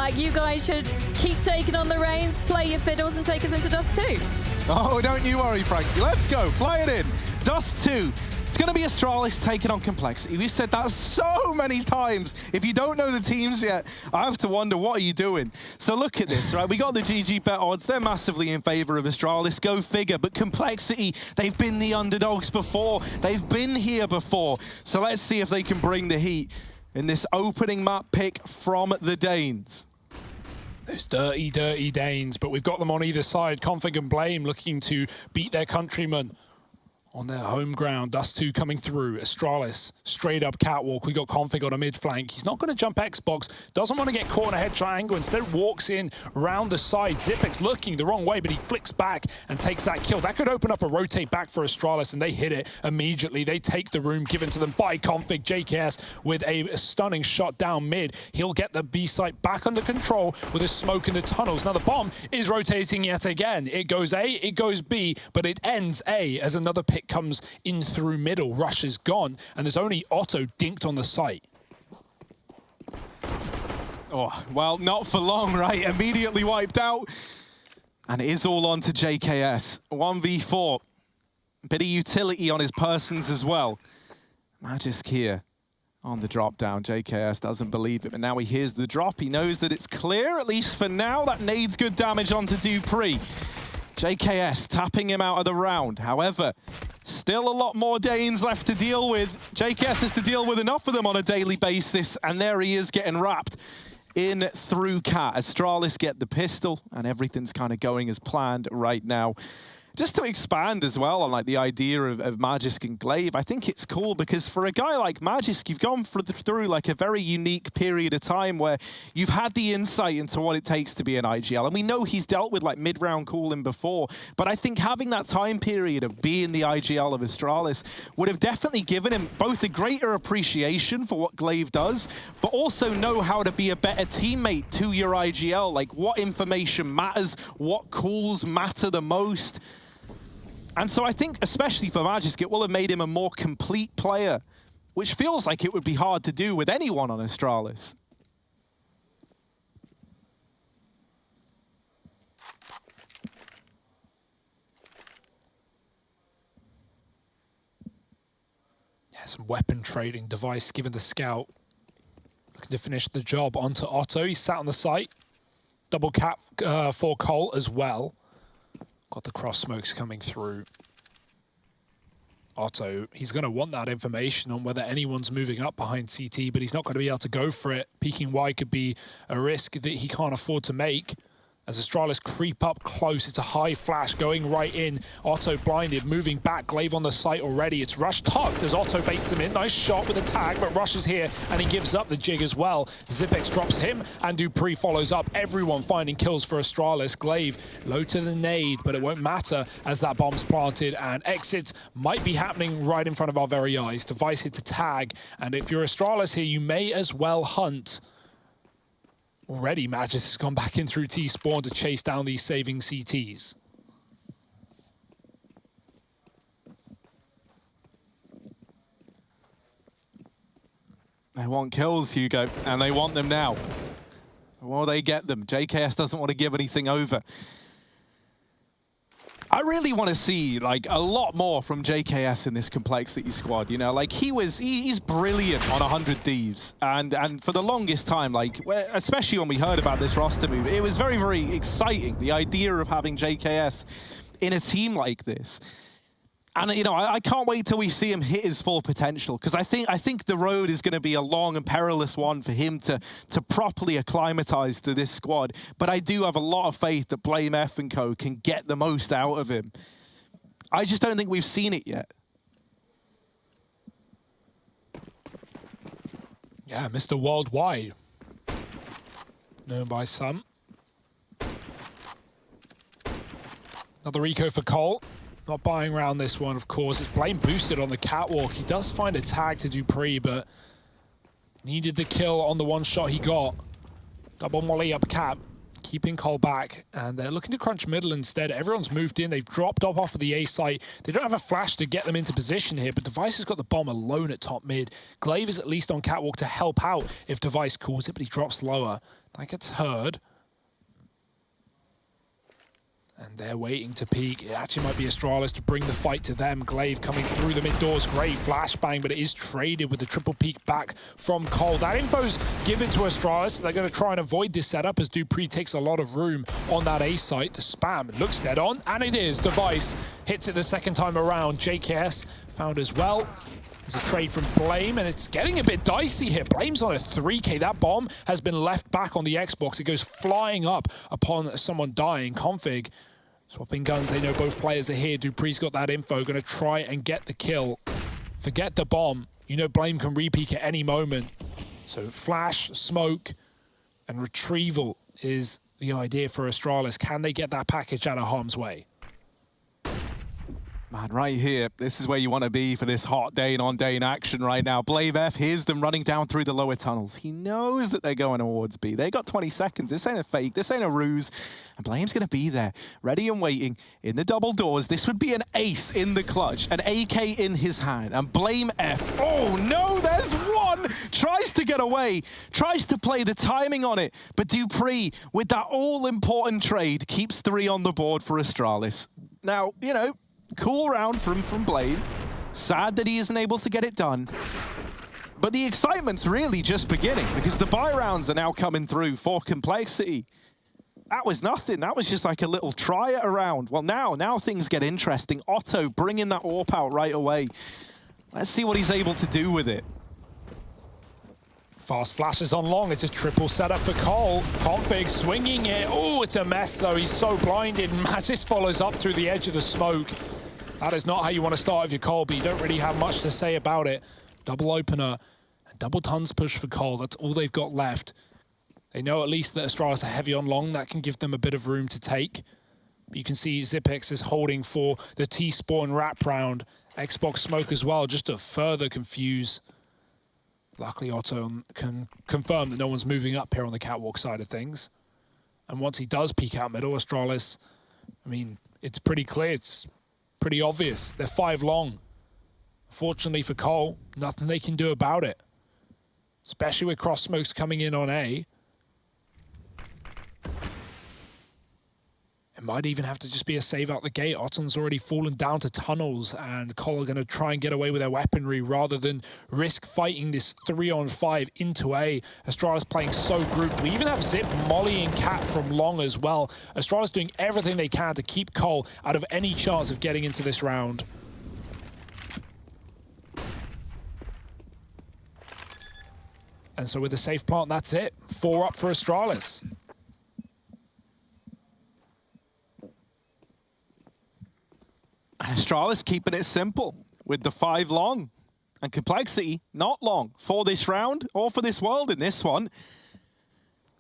like you guys should keep taking on the reins, play your fiddles, and take us into Dust2. Oh, don't you worry, Frankie. Let's go. Play it in. Dust2. It's going to be Astralis taking on Complexity. We've said that so many times. If you don't know the teams yet, I have to wonder, what are you doing? So look at this, right? We got the GG bet odds. They're massively in favor of Astralis. Go figure. But Complexity, they've been the underdogs before. They've been here before. So let's see if they can bring the heat in this opening map pick from the Danes. Those dirty, dirty Danes, but we've got them on either side. Config and Blame looking to beat their countrymen on their home ground. Dust2 coming through. Astralis, straight up catwalk. We got Config on a mid flank. He's not going to jump Xbox. Doesn't want to get caught in a head triangle. Instead walks in round the side. Xyp9x looking the wrong way, but he flicks back and takes that kill. That could open up a rotate back for Astralis, and they hit it immediately. They take the room given to them by Config. JKS with a stunning shot down mid. He'll get the B site back under control with a smoke in the tunnels. Now the bomb is rotating yet again. It goes A, it goes B, but it ends A as another pick comes in through middle. Rush is gone, and there's only Otto dinked on the site. Oh, well, not for long, right? Immediately wiped out. And it is all on to JKS. 1v4. Bit of utility on his persons as well. Magisk here on the drop down. JKS doesn't believe it, but now he hears the drop. He knows that it's clear, at least for now. That nades good damage onto dupreeh. JKS tapping him out of the round. However, still a lot more Danes left to deal with. JKS has to deal with enough of them on a daily basis, and there he is getting wrapped in through Cat. Astralis get the pistol, and everything's kind of going as planned right now. Just to expand as well on like the idea of Magisk and Glaive, I think it's cool because for a guy like Magisk, you've gone through like a very unique period of time where you've had the insight into what it takes to be an IGL. And we know he's dealt with like mid-round cooling before, but I think having that time period of being the IGL of Astralis would have definitely given him both a greater appreciation for what Glaive does, but also know how to be a better teammate to your IGL, like what information matters, what calls matter the most. And so I think, especially for Magisk, it will have made him a more complete player, which feels like it would be hard to do with anyone on Astralis. Yeah, some weapon trading. Device given the scout. Looking to finish the job onto Otto. He's sat on the site. Double cap for Cole as well. Got the cross smokes coming through. Otto, he's going to want that information on whether anyone's moving up behind CT, but he's not going to be able to go for it. Peeking wide could be a risk that he can't afford to make. As Astralis creep up close, it's a high flash going right in. Otto blinded, moving back. Glaive on the site already. It's Rush tucked as Otto baits him in. Nice shot with a tag, but Rush is here and he gives up the jig as well. Xyp9x drops him and dupreeh follows up. Everyone finding kills for Astralis. Glaive low to the nade, but it won't matter as that bomb's planted and exits might be happening right in front of our very eyes. Device hit to tag, and if you're Astralis here, you may as well hunt. Already, Magisk has gone back in through T-spawn to chase down these saving CTs. They want kills, Hugo, and they want them now. Well, they get them. JKS doesn't want to give anything over. I really want to see like a lot more from JKS in this Complexity squad. You know, like he's brilliant on 100 Thieves, and for the longest time, like especially when we heard about this roster move, it was very, very exciting. The idea of having JKS in a team like this. And you know, I can't wait till we see him hit his full potential, because I think the road is going to be a long and perilous one for him to properly acclimatize to this squad. But I do have a lot of faith that Blame F and Co can get the most out of him. I just don't think we've seen it yet. Yeah, Mr. Worldwide, known by some. Another eco for Cole. Not buying around this one, of course. It's Blame boosted on the catwalk. He does find a tag to dupreeh, but needed the kill on the one shot he got. Double molly up cap, keeping Cole back, and they're looking to crunch middle instead. Everyone's moved in. They've dropped off of the A site. They don't have a flash to get them into position here, but Device has got the bomb alone at top mid. Glaive is at least on catwalk to help out if Device calls it, but he drops lower. That gets heard. And they're waiting to peek. It actually might be Astralis to bring the fight to them. Glaive coming through the mid doors. Great flashbang, but it is traded with the triple peek back from Cole. That info's given to Astralis. They're going to try and avoid this setup as Dupree takes a lot of room on that A site. The spam looks dead on, and it is. Device hits it the second time around. JKS found as well. There's a trade from Blame, and it's getting a bit dicey here. Blame's on a 3K. That bomb has been left back on the Xbox. It goes flying up upon someone dying. Config swapping guns. They know both players are here. Dupree's got that info. Going to try and get the kill. Forget the bomb. You know Blame can re-peek at any moment. So flash, smoke, and retrieval is the idea for Astralis. Can they get that package out of harm's way? Man, right here, this is where you want to be for this hot Dane-on-Dane action right now. Blave F hears them running down through the lower tunnels. He knows that they're going towards B. They got 20 seconds. This ain't a fake. This ain't a ruse. And Blame's going to be there, ready and waiting in the double doors. This would be an ace in the clutch, an AK in his hand. And Blame F, oh no, there's one! Tries to get away, tries to play the timing on it. But Dupree, with that all-important trade, keeps 3 on the board for Astralis. Now, you know, cool round from Blade. Sad that he isn't able to get it done. But the excitement's really just beginning because the buy rounds are now coming through for Complexity. That was nothing. That was just like a little try it around. Well, now things get interesting. Otto bringing that AWP out right away. Let's see what he's able to do with it. Fast flashes on long. It's a triple setup for Cole. Config swinging it. Oh, it's a mess, though. He's so blinded. Magis follows up through the edge of the smoke. That is not how you want to start with your Cole, but you don't really have much to say about it. Double opener and double tons push for Cole. That's all they've got left. They know at least that Astralis are heavy on long. That can give them a bit of room to take. But you can see Zipex is holding for the T-spawn wrap round. Xbox smoke as well, just to further confuse. Luckily, Otto can confirm that no one's moving up here on the catwalk side of things. And once he does peek out middle, Astralis, I mean, it's pretty clear. It's pretty obvious. They're 5 long. Fortunately for Cole, nothing they can do about it. Especially with cross smokes coming in on A. It might even have to just be a save out the gate. Otton's already fallen down to tunnels, and Cole are going to try and get away with their weaponry rather than risk fighting this 3-on-5 into A. Astralis playing so grouped. We even have Zip, Molly, and Cat from long as well. Astralis doing everything they can to keep Cole out of any chance of getting into this round. And so with a safe plant, that's it. 4 up for Astralis. And Astralis keeping it simple with the 5 long. And Complexity not long for this round or for this world in this one.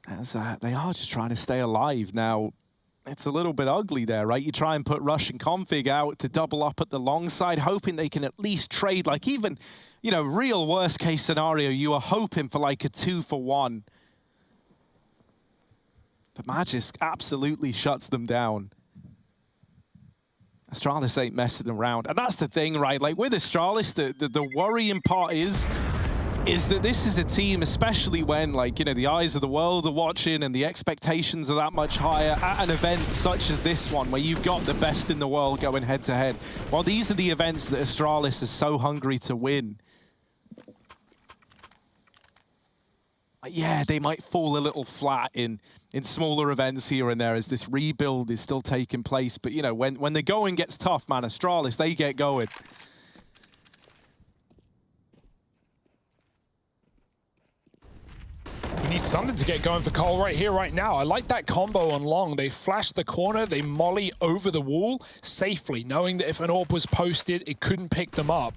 As they are just trying to stay alive. Now, it's a little bit ugly there, right? You try and put Rush and Config out to double up at the long side, hoping they can at least trade, like even, you know, real worst case scenario, you are hoping for like a 2-for-1. But Magis absolutely shuts them down. Astralis ain't messing around. And that's the thing, right? Like with Astralis, the worrying part is that this is a team, especially when, like, you know, the eyes of the world are watching and the expectations are that much higher at an event such as this one, where you've got the best in the world going head to head. Well, these are the events that Astralis is so hungry to win. Yeah, they might fall a little flat in smaller events here and there as this rebuild is still taking place. But, you know, when the going gets tough, man, Astralis, they get going. We need something to get going for Cole right here, right now. I like that combo on long. They flash the corner, they molly over the wall safely, knowing that if an AWP was posted, it couldn't pick them up.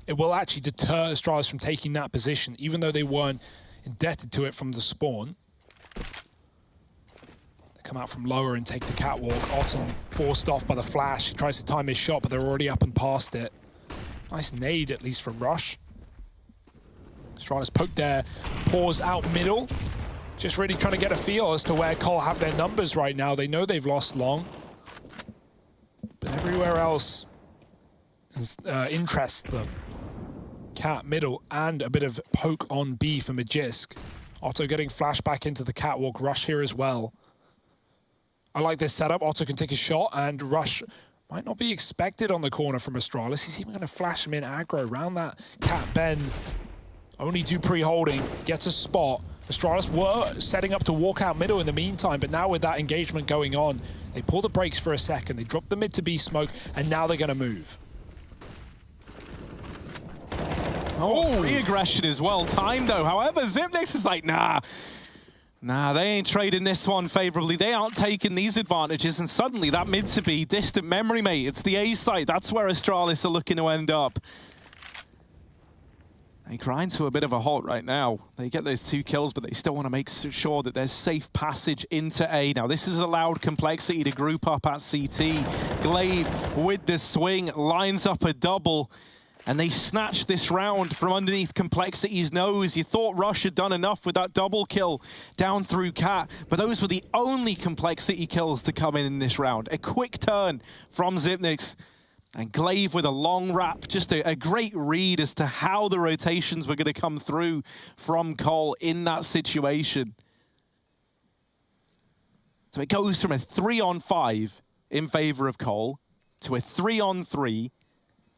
It will actually deter Astralis from taking that position, even though they weren't indebted to it from the spawn. They come out from lower and take the catwalk. Otton forced off by the flash. He tries to time his shot, but they're already up and past it. Nice nade, at least from Rush. Astralis poked their paws out middle. Just really trying to get a feel as to where Cole have their numbers right now. They know they've lost long. But everywhere else interests them. Cat middle and a bit of poke on B for Magisk. Otto getting flashed back into the catwalk. Rush here as well. I like this setup. Otto can take a shot, and Rush might not be expected on the corner from Astralis. He's even going to flash him in aggro around that cat bend. Only two pre-holding, gets a spot. Astralis were setting up to walk out middle in the meantime, but now with that engagement going on, they pull the brakes for a second. They drop the mid to B smoke, and now they're going to move. Oh, re-aggression as well. Time though. However, Zipnix is like, nah, they ain't trading this one favorably. They aren't taking these advantages, and suddenly that mid to B, distant memory, mate. It's the A side. That's where Astralis are looking to end up. They grind to a bit of a halt right now. They get those 2 kills, but they still want to make sure that there's safe passage into A. Now, this has allowed Complexity to group up at CT. Glaive with the swing, lines up a double, and they snatch this round from underneath Complexity's nose. You thought Rush had done enough with that double kill down through Cat, but those were the only Complexity kills to come in this round. A quick turn from Zipnix. And Glaive with a long wrap, just a great read as to how the rotations were going to come through from Cole in that situation. So it goes from a 3-on-5 in favor of Cole to a 3-on-3.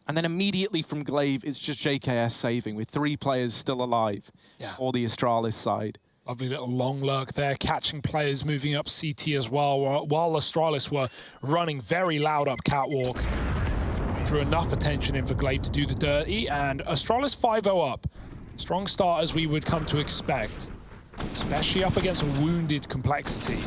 And then immediately from Glaive, it's just JKS saving with 3 players still alive for the Astralis side. Lovely little long lurk there, catching players moving up CT as well, while Astralis were running very loud up catwalk. Drew enough attention in for Glaive to do the dirty, and Astralis 5-0 up. Strong start as we would come to expect, especially up against a wounded Complexity.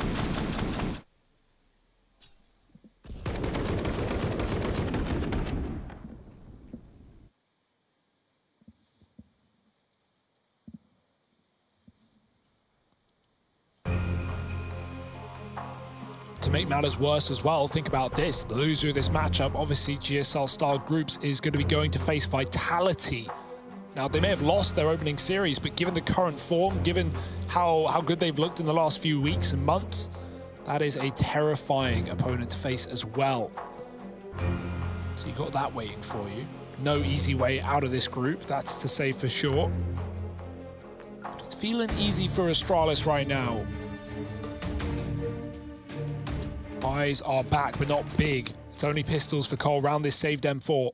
To make matters worse as well, think about this. The loser of this matchup, obviously GSL-style groups, is going to be going to face Vitality. Now, they may have lost their opening series, but given the current form, given how good they've looked in the last few weeks and months, that is a terrifying opponent to face as well. So you got that waiting for you. No easy way out of this group, that's to say for sure. But it's feeling easy for Astralis right now. Eyes are back, but not big. It's only pistols for Cole round this saved M4.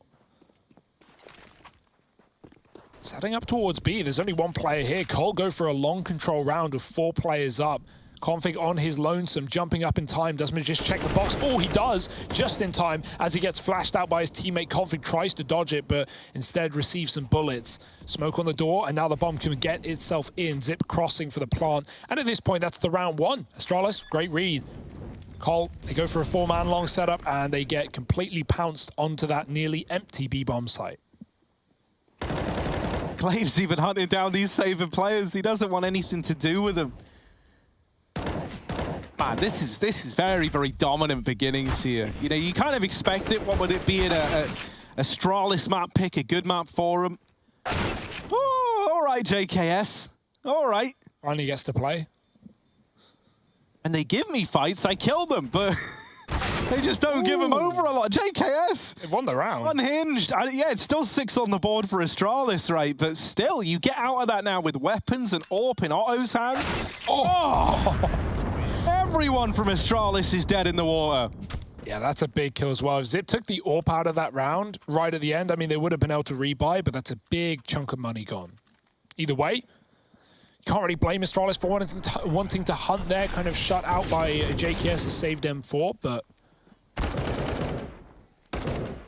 Setting up towards B. There's only 1 player here. Cole go for a long control round with 4 players up. Config on his lonesome, jumping up in time. Doesn't just check the box. Oh, he does, just in time as he gets flashed out by his teammate. Config tries to dodge it, but instead receives some bullets. Smoke on the door, and now the bomb can get itself in. Zip crossing for the plant. And at this point, that's the round 1. Astralis, great read. Cole, they go for a 4-man long setup, and they get completely pounced onto that nearly empty B-bomb site. Glaive's even hunting down these Saber players. He doesn't want anything to do with them. Man, this is very, very dominant beginnings here. You know, you kind of expect it. What would it be in a Astralis map pick, a good map for him? Oh, all right, JKS. All right. Finally gets to play. And they give me fights, I kill them, but they just don't give them over a lot. JKS! They won the round. Unhinged. Yeah, it's still 6 on the board for Astralis, right? But still, you get out of that now with weapons and AWP in Otto's hands. Oh! Everyone from Astralis is dead in the water. Yeah, that's a big kill as well. If Zip took the AWP out of that round right at the end, I mean, they would have been able to rebuy, but that's a big chunk of money gone. Either way, can't really blame Astralis for wanting to hunt there, kind of shut out by JKS's saved M4, but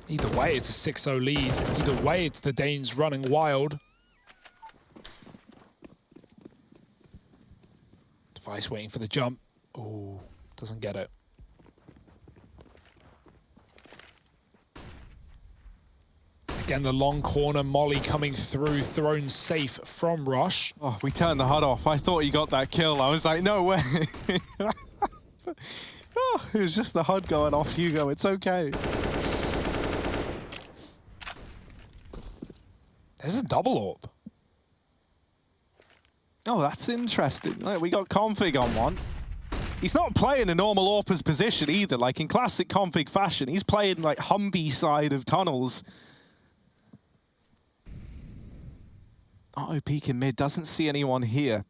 either way, it's a 6-0 lead. Either way, it's the Danes running wild. Device waiting for the jump. Oh, doesn't get it. Again, the long corner molly coming through, thrown safe from Rush. Oh, we turned the HUD off. I thought he got that kill. I was like, no way. Oh, it was just the HUD going off, Hugo. It's okay. There's a double AWP. Oh, that's interesting. We got Config on one. He's not playing a normal AWPer's position either. Like in classic Config fashion, he's playing like Humvee side of tunnels. Otto peeking mid, doesn't see anyone here.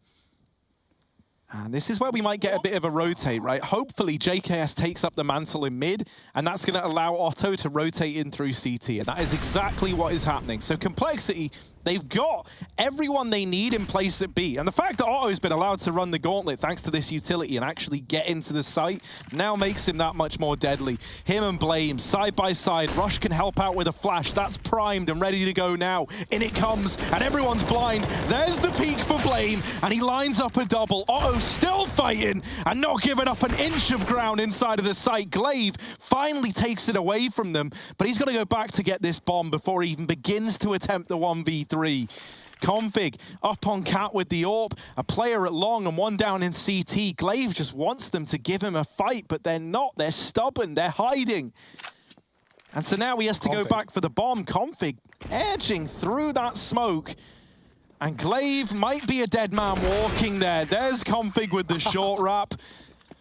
And this is where we might get a bit of a rotate, right? Hopefully, JKS takes up the mantle in mid, and that's going to allow Otto to rotate in through CT, and that is exactly what is happening. So Complexity, they've got everyone they need in place at B. And the fact that Otto's been allowed to run the gauntlet thanks to this utility and actually get into the site now makes him that much more deadly. Him and Blame, side by side. Rush can help out with a flash. That's primed and ready to go now. In it comes, and everyone's blind. There's the peak for Blame, and he lines up a double. Otto still fighting and not giving up an inch of ground inside of the site. Glaive finally takes it away from them, but he's got to go back to get this bomb before he even begins to attempt the 1v3. Config up on Cat with the AWP, a player at long and one down in CT. Glaive just wants them to give him a fight, but they're not. They're stubborn. They're hiding. And so now he has to go back for the bomb. Config edging through that smoke. And Glaive might be a dead man walking there. There's Config with the short wrap.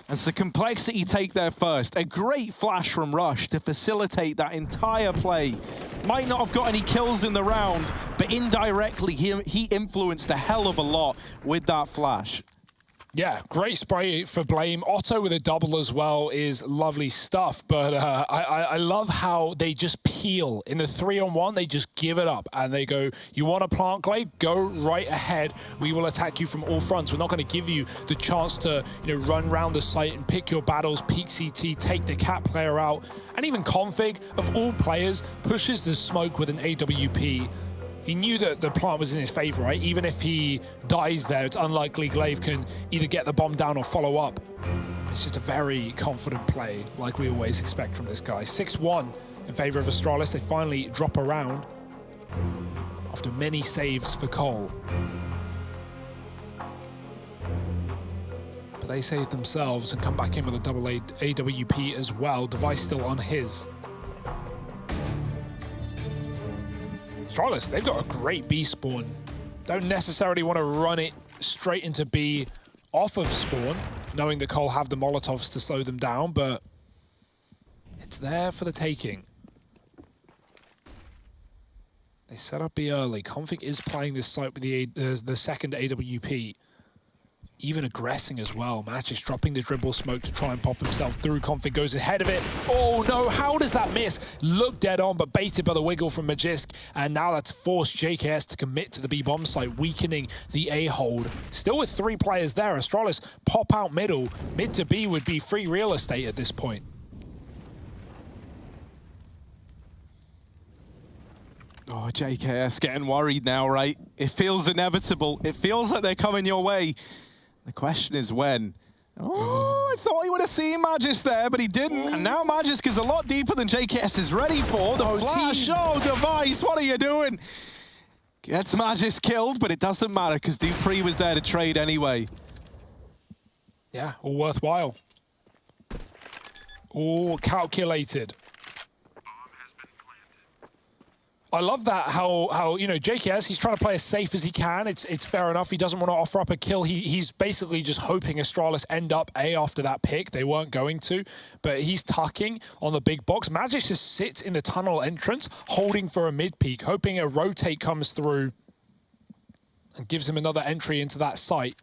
And so Complexity take their first. A great flash from Rush to facilitate that entire play. Might not have got any kills in the round, but indirectly he influenced a hell of a lot with that flash. Yeah, great spray for Blame. Otto with a double as well is lovely stuff, but I love how they just peel. In the 3-on-1, they just give it up, and they go, you want to plant Glaive? Go right ahead. We will attack you from all fronts. We're not going to give you the chance to run around the site and pick your battles, peek CT, take the Cat player out. And even Config, of all players, pushes the smoke with an AWP. He knew that the plant was in his favor, right? Even if he dies there, it's unlikely Glaive can either get the bomb down or follow up. It's just a very confident play, like we always expect from this guy. 6-1 in favor of Astralis. They finally drop around after many saves for Cole. But they save themselves and come back in with a double AWP as well. Device still on his. Astralis, they've got a great B spawn. Don't necessarily want to run it straight into B off of spawn, knowing that Cole have the Molotovs to slow them down, but it's there for the taking. They set up B early. Config is playing this site with the second AWP. Even aggressing as well. Magisk dropping the dribble smoke to try and pop himself through. Config goes ahead of it. Oh no, how does that miss? Looked dead on, but baited by the wiggle from Magisk. And now that's forced JKS to commit to the B bomb site, weakening the A hold. Still with 3 players there. Astralis pop out middle. Mid to B would be free real estate at this point. Oh, JKS getting worried now, right? It feels inevitable. It feels like they're coming your way. The question is when. Oh, I thought he would have seen Magisk there, but he didn't. And now Magisk is a lot deeper than JKS is ready for. The flash, oh, Device, what are you doing? Gets Magisk killed, but it doesn't matter because Dupree was there to trade anyway. Yeah, all worthwhile. All calculated. I love that how JKS, he's trying to play as safe as he can. It's fair enough. He doesn't want to offer up a kill. He's basically just hoping Astralis end up A after that pick. They weren't going to, but he's tucking on the big box. Magisk just sits in the tunnel entrance, holding for a mid peak, hoping a rotate comes through and gives him another entry into that site.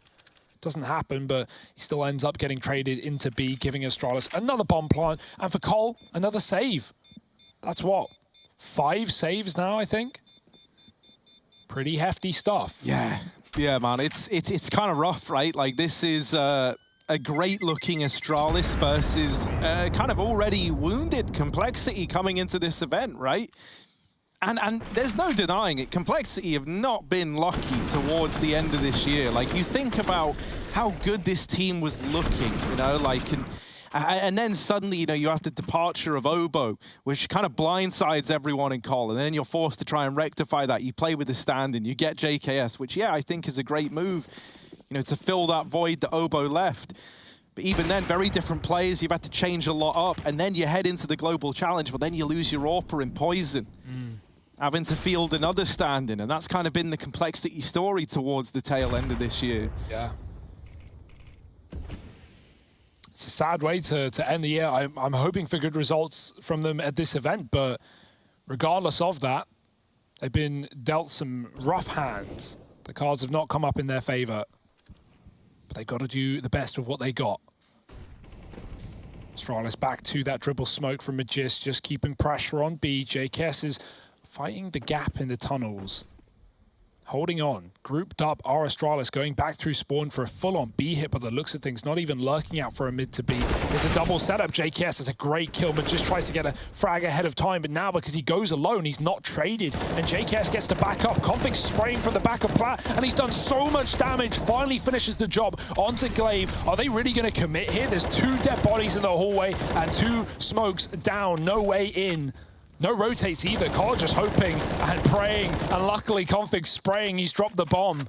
Doesn't happen, but he still ends up getting traded into B, giving Astralis another bomb plant. And for Cole, another save. That's what? 5 saves now, I think. Pretty hefty stuff. Yeah, man. It's kind of rough, right? Like this is a great-looking Astralis versus kind of already wounded Complexity coming into this event, right? And there's no denying it. Complexity have not been lucky towards the end of this year. Like you think about how good this team was looking, and then suddenly, you have the departure of Obo, which kind of blindsides everyone in Call, and then you're forced to try and rectify that. You play with the stand-in, you get JKS, which, yeah, I think is a great move, to fill that void that Obo left. But even then, very different players, you've had to change a lot up, and then you head into the global challenge, but then you lose your AWPer in Poison, having to field another stand-in, and that's kind of been the Complexity story towards the tail end of this year. Yeah. It's a sad way to end the year. I'm hoping for good results from them at this event, but regardless of that, they've been dealt some rough hands. The cards have not come up in their favor. but they've got to do the best with what they got. Astralis back to that dribble smoke from Magis, just keeping pressure on B. JKS is fighting the gap in the tunnels. Holding on, grouped up are Astralis going back through spawn for a full-on B hit, but the looks of things not even lurking out for a mid to B. It's a double setup. JKS has a great kill, but just tries to get a frag ahead of time. But now because he goes alone, he's not traded, and JKS gets to back up. Config spraying from the back of Plat, and he's done so much damage. Finally finishes the job onto Glaive. Are they really going to commit here? There's 2 dead bodies in the hallway and 2 smokes down. No way in. No rotates either. Cole just hoping and praying, and luckily Config spraying, he's dropped the bomb.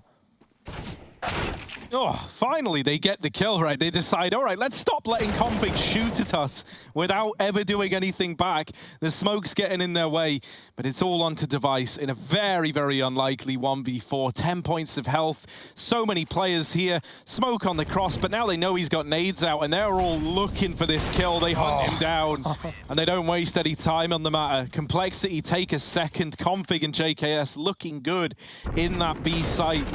Oh, finally they get the kill, right? They decide, all right, let's stop letting Config shoot at us without ever doing anything back. The smoke's getting in their way, but it's all onto Device in a very, very unlikely 1v4. 10 points of health, so many players here. Smoke on the cross, but now they know he's got nades out, and they're all looking for this kill. They hunt him down, and they don't waste any time on the matter. Complexity take a second. Config and JKS looking good in that B site.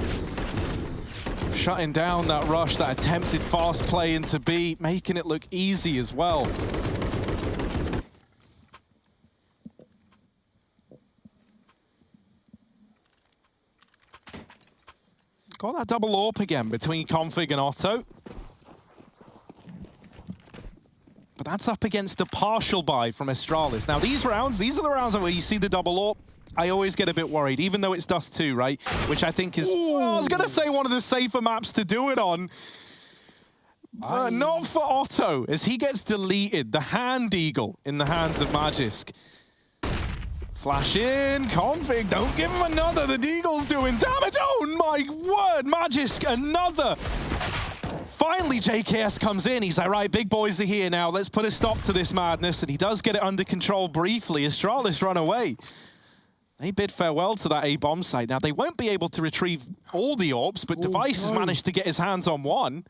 Shutting down that rush, that attempted fast play into B, making it look easy as well. Got that double AWP again between Config and Otto. But that's up against a partial buy from Astralis. Now these are the rounds where you see the double AWP. I always get a bit worried, even though it's Dust2, right? Which I think is, I was going to say, one of the safer maps to do it on. But not for Otto, as he gets deleted. The hand eagle in the hands of Magisk. Flash in, Config, don't give him another. The Deagle's doing damage. Oh my word, Magisk, another. Finally, JKS comes in. He's like, right, big boys are here now. Let's put a stop to this madness. And he does get it under control briefly. Astralis run away. They bid farewell to that A-bomb site. Now, they won't be able to retrieve all the AWPs, but Device has managed to get his hands on one.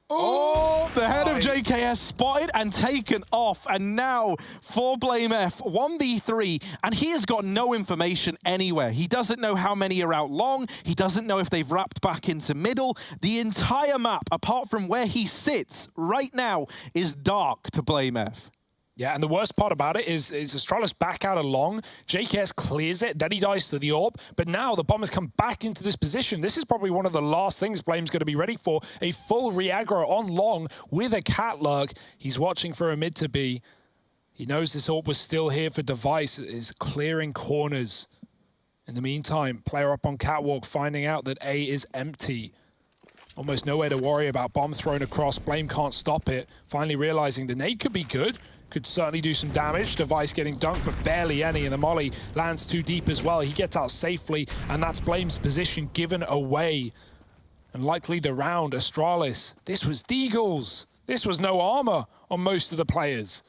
Oh, the head of JKS spotted and taken off. And now for BlameF, 1v3, and he has got no information anywhere. He doesn't know how many are out long. He doesn't know if they've wrapped back into middle. The entire map, apart from where he sits right now, is dark to BlameF. Yeah, and the worst part about it is Astralis back out along. JKS clears it, then he dies to the AWP, but now the bomb has come back into this position. This is probably one of the last things Blame's going to be ready for. A full re-aggro on long with a cat lurk. He's watching for a mid to be. He knows this AWP was still here for Device. It is clearing corners. In the meantime, player up on catwalk, finding out that A is empty. Almost nowhere to worry about. Bomb thrown across. Blame can't stop it. Finally realizing the nade could be good. Could certainly do some damage. Device getting dunked, but barely any, and the molly lands too deep as well. He gets out safely, and that's Blame's position given away. And likely the round, Astralis. This was Deagles. This was no armor on most of the players.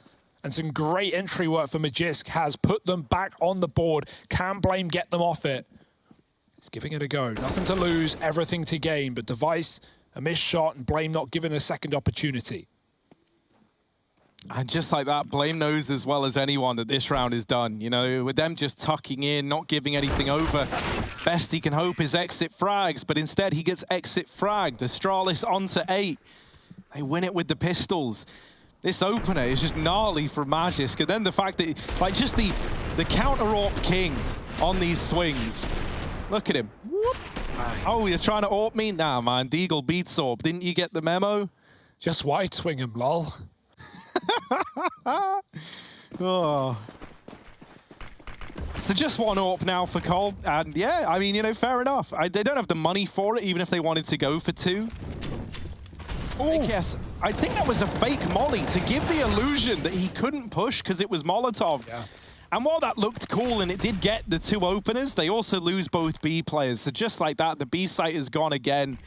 And some great entry work for Magisk has put them back on the board. Can Blame get them off it? He's giving it a go. Nothing to lose, everything to gain, but Device, a missed shot, and Blame not given a second opportunity. And just like that, Blame knows as well as anyone that this round is done. You know, with them just tucking in, not giving anything over, best he can hope is exit frags, but instead he gets exit fragged. Astralis onto 8. They win it with the pistols. This opener is just gnarly for Magisk. And then the fact that, like, just the counter-AWP king on these swings. Look at him. Whoop. Oh, you're trying to AWP me? Nah, man, Deagle beats AWP. Didn't you get the memo? Just wide swing him, lol. Oh. So just one AWP now for Cole, and yeah, I mean, you know, fair enough. They don't have the money for it, even if they wanted to go for 2. Yes, I think that was a fake molly to give the illusion that he couldn't push because it was Molotov. Yeah. And while that looked cool and it did get the 2 openers, they also lose both B players. So just like that, the B site is gone again.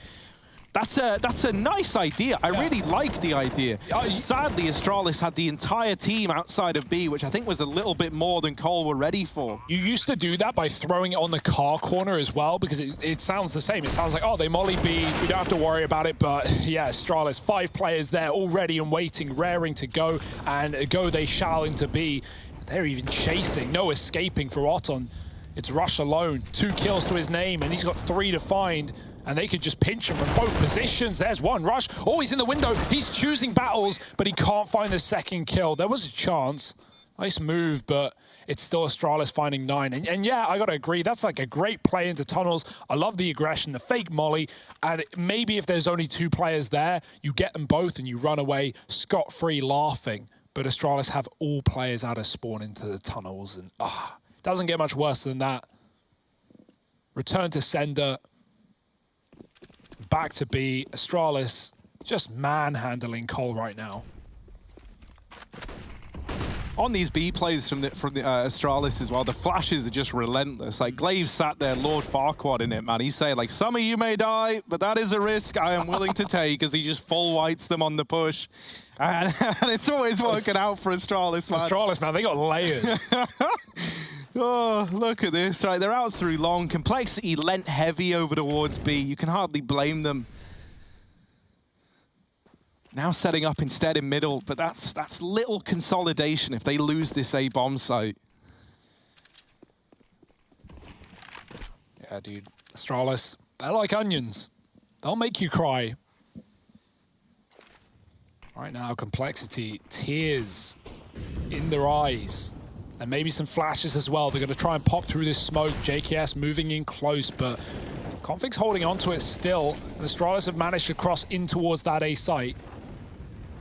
That's a nice idea. I really like the idea. Sadly, Astralis had the entire team outside of B, which I think was a little bit more than Cole were ready for. You used to do that by throwing it on the car corner as well, because it sounds the same. It sounds like, oh, they molly B, we don't have to worry about it. But yeah, Astralis, 5 players there already and waiting, raring to go, and go they shall into B. They're even chasing, no escaping for Otton. It's Rush alone, 2 kills to his name, and he's got 3 to find. And they could just pinch him from both positions. There's one. Rush. Oh, he's in the window. He's choosing battles, but he can't find the second kill. There was a chance. Nice move, but it's still Astralis finding 9. And yeah, I got to agree. That's like a great play into tunnels. I love the aggression, the fake molly. And maybe if there's only 2 players there, you get them both and you run away scot-free laughing. But Astralis have all players out of spawn into the tunnels. And it doesn't get much worse than that. Return to sender. Back to B. Astralis just manhandling Cole right now. On these B plays from the Astralis as well, the flashes are just relentless. Like, Glaive sat there, Lord Farquaad in it, man. He's saying, like, some of you may die, but that is a risk I am willing to take, as he just full whites them on the push. And it's always working out for Astralis, man. Astralis, man, they got layers. Oh, look at this, right? They're out through long. Complexity lent heavy over towards B. You can hardly blame them. Now setting up instead in middle, but that's little consolidation if they lose this A bomb site. Yeah, dude. Astralis, they're like onions. They'll make you cry. Right now, Complexity, tears in their eyes. And maybe some flashes as well. They're going to try and pop through this smoke. JKS moving in close, but Config's holding onto it still. And Astralis have managed to cross in towards that A site.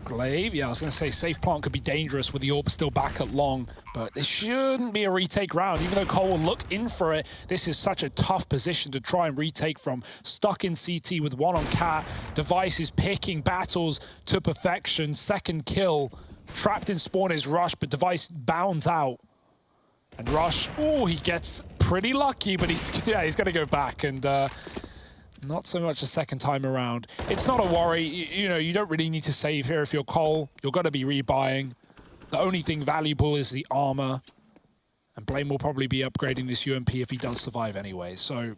Glaive, yeah, I was going to say safe plant could be dangerous with the orb still back at long, but this shouldn't be a retake round. Even though Cole will look in for it, this is such a tough position to try and retake from. Stuck in CT with 1 on Cat. Device is picking battles to perfection. Second kill. Trapped in spawn is Rush, but Device bounds out. And Rush, oh, he gets pretty lucky, but he's going to go back and not so much a second time around. It's not a worry. You know, you don't really need to save here if you're Cole. You're going to be rebuying. The only thing valuable is the armor. And Blame will probably be upgrading this UMP if he does survive anyway. So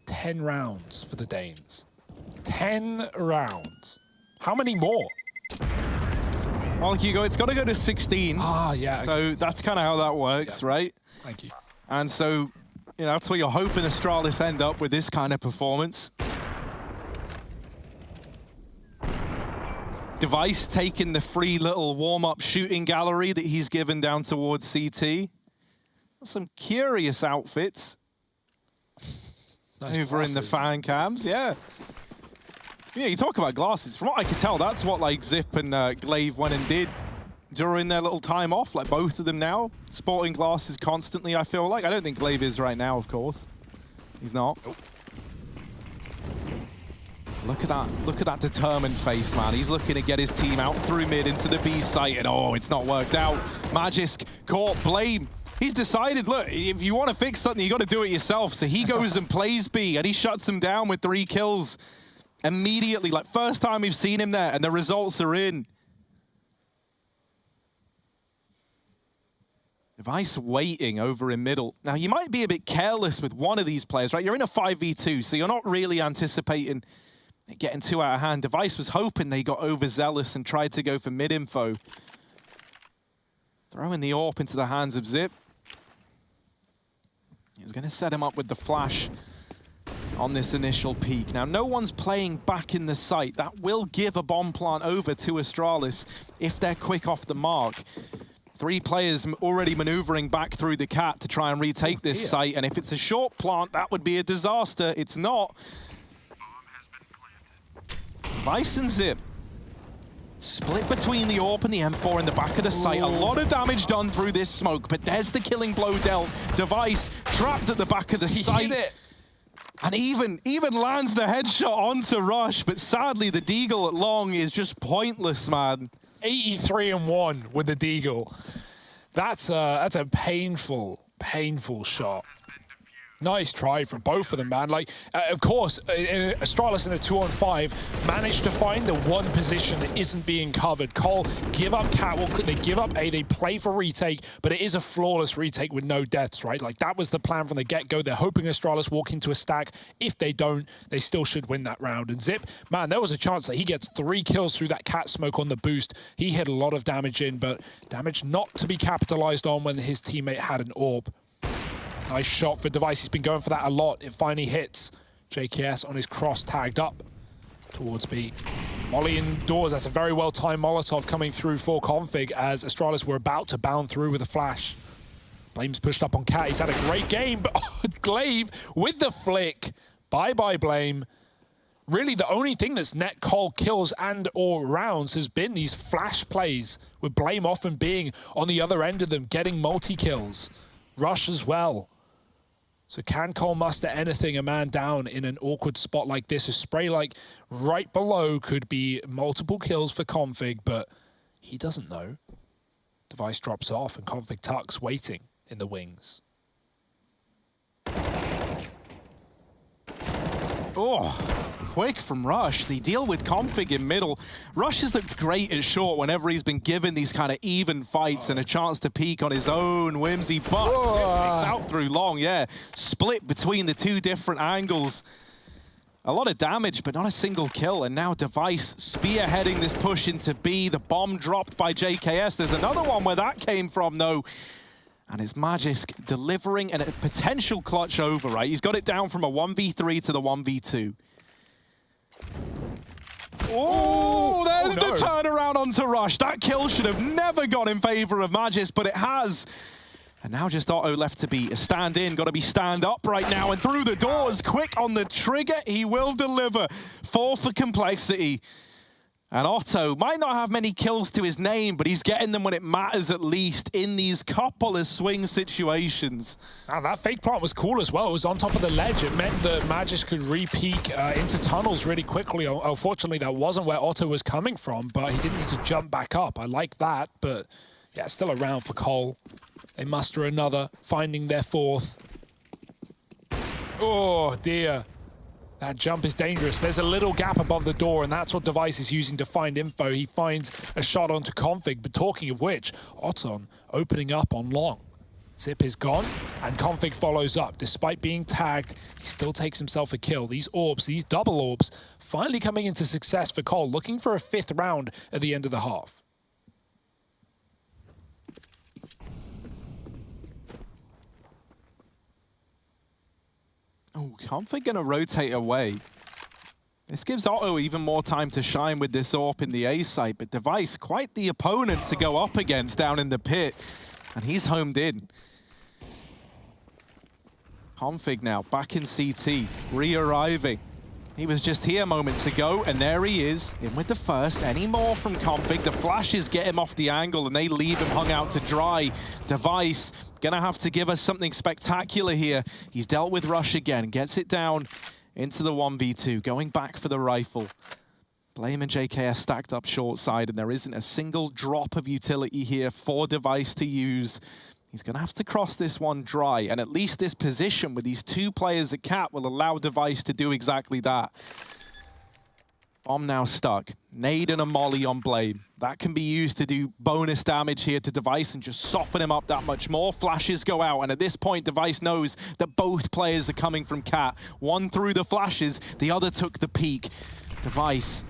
10 rounds for the Danes. 10 rounds. How many more? Well, Hugo, it's got to go to 16. Ah, yeah. So that's kind of how that works, yeah. right? Thank you. And so, you know, that's where you're hoping Astralis end up with this kind of performance. Device taking the free little warm-up shooting gallery that he's given down towards CT. Some curious outfits Nice over glasses. in the fan cams, yeah. Yeah, you talk about glasses. From what I could tell, that's what like Zip and Glaive went and did during their little time off. Like both of them now, sporting glasses constantly, I feel like. I don't think Glaive is right now, of course. He's not. Nope. Look at that determined face, man. He's looking to get his team out through mid into the B site, and oh, it's not worked out. Magisk caught Blame. He's decided, look, if you want to fix something, you got to do it yourself. So he goes and plays B, and he shuts him down with 3 kills immediately. Like, first time we've seen him there, and the results are in. Device waiting over in middle. Now, you might be a bit careless with one of these players, right? You're in a 5v2, so you're not really anticipating getting too out of hand. Device was hoping they got overzealous and tried to go for mid-info. Throwing the AWP into the hands of Zip. He was going to set him up with the flash on this initial peak. Now, no one's playing back in the site. That will give a bomb plant over to Astralis if they're quick off the mark. 3 players already maneuvering back through the cat to try and retake this site. And if it's a short plant, that would be a disaster. It's not. Vice and Zip split between the AWP and the M4 in the back of the site. A lot of damage done through this smoke, but there's the killing blow dealt. Device trapped at the back of the site. Hit it. And even lands the headshot onto Rush, but sadly the Deagle at long is just pointless, man. 83-1 with the Deagle. That's a painful shot. Nice try from both of them, man. Like, of course, Astralis in a 2-on-5 managed to find the one position that isn't being covered. Cole give up Catwalk, they give up A, they play for retake, but it is a flawless retake with no deaths, right? Like, that was the plan from the get-go. They're hoping Astralis walk into a stack. If they don't, they still should win that round. And Zip, man, there was a chance that he gets 3 kills through that cat smoke on the boost. He hit a lot of damage in, but damage not to be capitalized on when his teammate had an AWP. Nice shot for Device. He's been going for that a lot. It finally hits. JKS on his cross tagged up towards B. Molly indoors, that's a very well-timed Molotov coming through for Config as Astralis were about to bound through with a flash. Blame's pushed up on Cat, he's had a great game, but Glaive with the flick. Bye-bye, Blame. Really, the only thing that's net Cole kills and or rounds has been these flash plays, with Blame often being on the other end of them, getting multi-kills. Rush as well. So can Cole muster anything a man down in an awkward spot like this? A spray like right below could be multiple kills for Config, but he doesn't know. Device drops off and Config tucks waiting in the wings. Oh, quick from Rush. They deal with Config in middle. Rush has looked great at short whenever he's been given these kind of even fights and a chance to peak on his own whimsy, but it picks out through long, yeah. Split between the two different angles. A lot of damage, but not a single kill. And now Device spearheading this push into B. The bomb dropped by JKS. There's another one where that came from, though. And it's Magisk delivering a potential clutch over, right? He's got it down from a 1v3 to the 1v2. Oh, there's the turnaround onto Rush. That kill should have never gone in favor of Magisk, but it has. And now just Otto left to be a stand-in. Got to be stand-up right now. And through the doors, quick on the trigger. He will deliver. 4 for Complexity. And Otto might not have many kills to his name, but he's getting them when it matters, at least in these couple of swing situations. Now that fake plant was cool as well. It was on top of the ledge. It meant that Magisk could re-peek into tunnels really quickly. Unfortunately, that wasn't where Otto was coming from, but he didn't need to jump back up. I like that, but yeah, still around for Cole. They muster another, finding their 4th. Oh, dear. That jump is dangerous. There's a little gap above the door, and that's what Device is using to find info. He finds a shot onto Config, but talking of which, Otton opening up on long. Zip is gone, and Config follows up. Despite being tagged, he still takes himself a kill. These orbs, these double orbs, finally coming into success for Cole, looking for a 5th round at the end of the half. Oh, Config gonna rotate away. This gives Otto even more time to shine with this AWP in the A site, but Device, quite the opponent to go up against down in the pit, and he's homed in. Config now back in CT, re-arriving. He was just here moments ago, and there he is, in with the first. Any more from Config? The flashes get him off the angle, and they leave him hung out to dry. Device gonna have to give us something spectacular here. He's dealt with Rush again, gets it down into the 1v2, going back for the rifle. Blame and JKS stacked up short side, and there isn't a single drop of utility here for Device to use. He's going to have to cross this one dry, and at least this position with these 2 players at Cat will allow Device to do exactly that. Bomb now stuck. Nade and a molly on Blame. That can be used to do bonus damage here to Device and just soften him up that much more. Flashes go out, and at this point, Device knows that both players are coming from Cat. One threw the flashes, the other took the peek. Device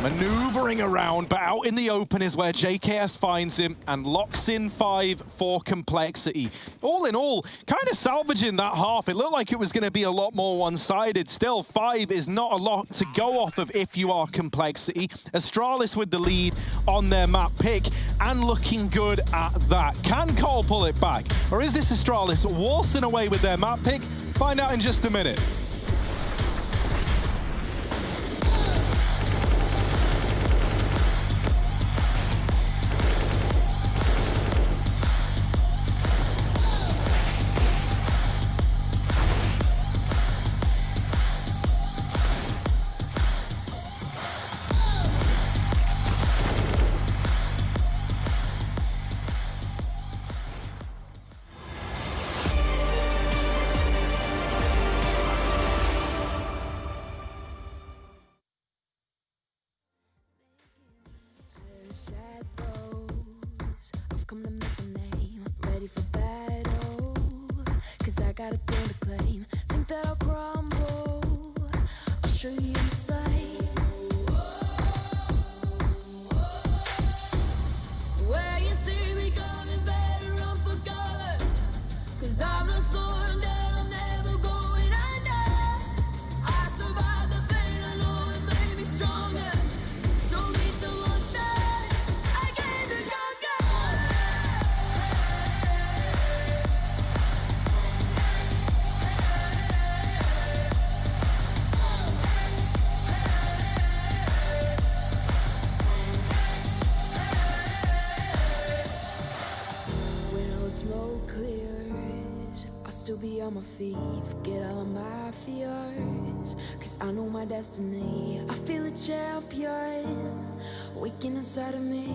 maneuvering around, but out in the open is where JKS finds him and locks in 5 for Complexity. All in all, kind of salvaging that half. It looked like it was going to be a lot more one-sided. Still, 5 is not a lot to go off of if you are Complexity. Astralis with the lead on their map pick and looking good at that. Can Cole pull it back? Or is this Astralis waltzing away with their map pick? Find out in just a minute. Got a game to claim. Think that I'll crumble. I'll show you a mistake. Where you see me coming, better run for cover. 'Cause I'm not slowing down, I'm never going under. feet, forget all of my fears. Cause I know my destiny, I feel a champion waking inside of me.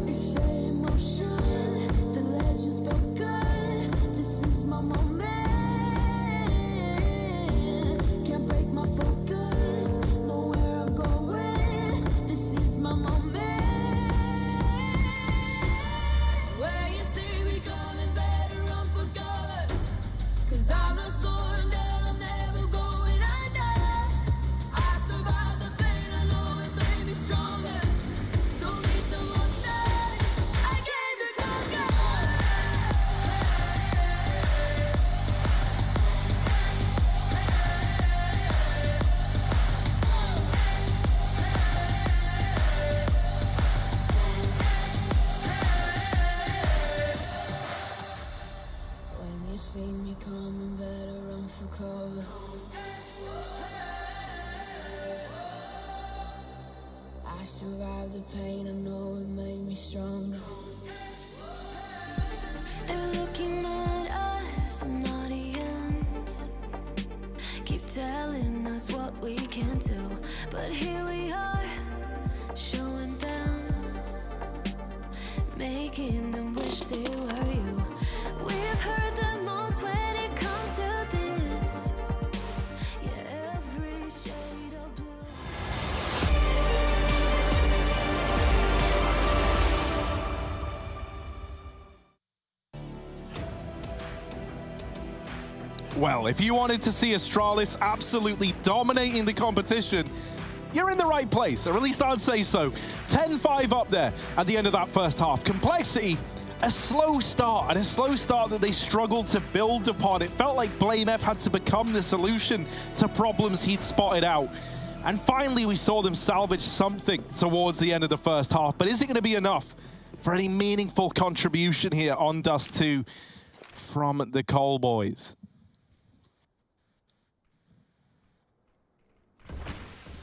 It's set in motion, the legend's broken. This is my moment. Can't break my focus, know where I'm going. This is my moment. Where you see me coming, better run for cover. Cause I'm not slowing down, I'm never going under. I survived the pain, I know it made me stronger. So meet the monster, I came to conquer. When you see me coming, better run for cover. I survived the pain, I know it made me stronger. They're looking at us in audience, keep telling us what we can do, but here we are, showing them, making them wish they were you. We've heard the most when it comes to this, yeah, every shade of blue. Well, if you wanted to see Astralis absolutely dominating the competition, you're in the right place, or at least I'd say so. 10-5 up there at the end of that first half. Complexity, a slow start, and a slow start that they struggled to build upon. It felt like BlameF had to become the solution to problems he'd spotted out. And finally, we saw them salvage something towards the end of the first half. But is it going to be enough for any meaningful contribution here on Dust2 from the Cole boys?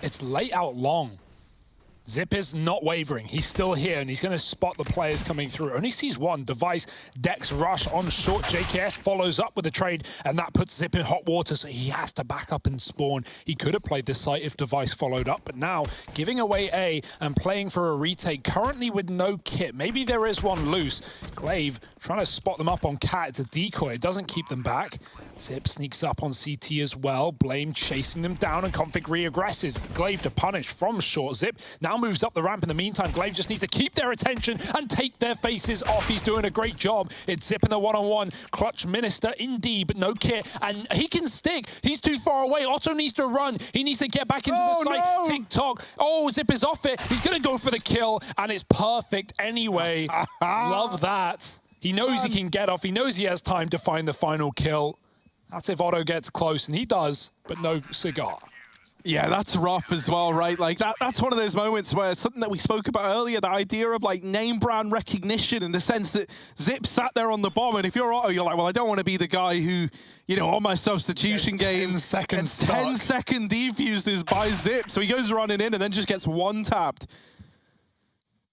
It's late out long. Zip is not wavering. He's still here, and he's going to spot the players coming through. Only sees one. Device, Dex rush on short. JKS follows up with the trade, and that puts Zip in hot water, so he has to back up and spawn. He could have played this site if Device followed up, but now giving away A and playing for a retake, currently with no kit. Maybe there is one loose. Glaive trying to spot them up on Cat. It's a decoy. It doesn't keep them back. Zip sneaks up on CT as well. Blame chasing them down, and Config re-aggresses. Glaive to punish from short. Zip now moves up the ramp in the meantime. Glaive just needs to keep their attention and take their faces off. He's doing a great job. It's Zip in the one-on-one. Clutch Minister indeed, but no kit. And he can stick. He's too far away. Otto needs to run. He needs to get back into the site. No. TikTok. Oh, Zip is off it. He's going to go for the kill, and it's perfect anyway. Love that. He knows he can get off. He knows he has time to find the final kill. That's if Otto gets close, and he does, but no cigar. Yeah, that's rough as well, right? Like that's one of those moments where something that we spoke about earlier, the idea of like name brand recognition, in the sense that Zip sat there on the bomb, and if you're Otto, you're like, well, I don't want to be the guy who, you know, on my substitution game, 10 seconds 10-second defused is by Zip, so he goes running in and then just gets one tapped.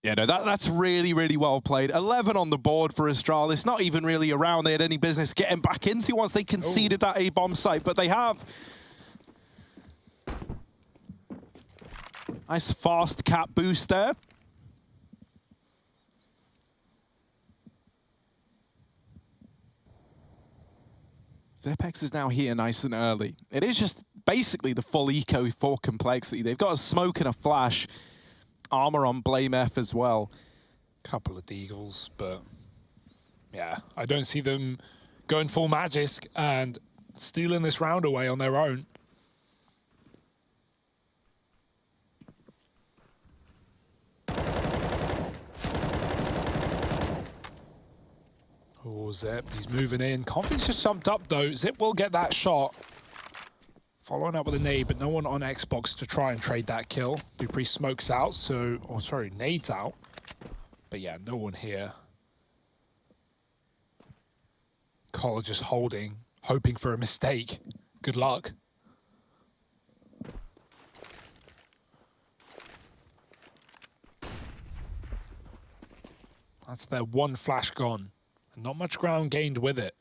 Yeah, no, that's really, really well played. 11 on the board for Astralis, not even really around they had any business getting back into once they conceded that A-bomb site, but they have. Nice fast cap boost there. Zepex is now here nice and early. It is just basically the full eco for Complexity. They've got a smoke and a flash. Armor on BlameF as well. Couple of deagles, but yeah, I don't see them going full Magisk and stealing this round away on their own. Oh, Zip, he's moving in. Confidence just jumped up though. Zip will get that shot. Following up with a nade, but no one on Xbox to try and trade that kill. Dupree smokes out, so, oh sorry, nades out. But yeah, no one here. Cole just holding, hoping for a mistake. Good luck. That's their one flash gone. And not much ground gained with it.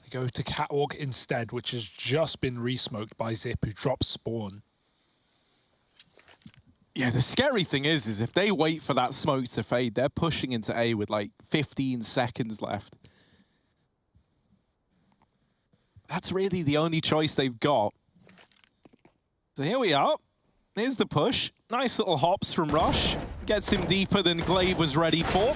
They go to Catwalk instead, which has just been re-smoked by Zip, who drops spawn. Yeah, the scary thing is if they wait for that smoke to fade, they're pushing into A with like 15 seconds left. That's really the only choice they've got. So here we are. Here's the push. Nice little hops from Rush. Gets him deeper than Glaive was ready for.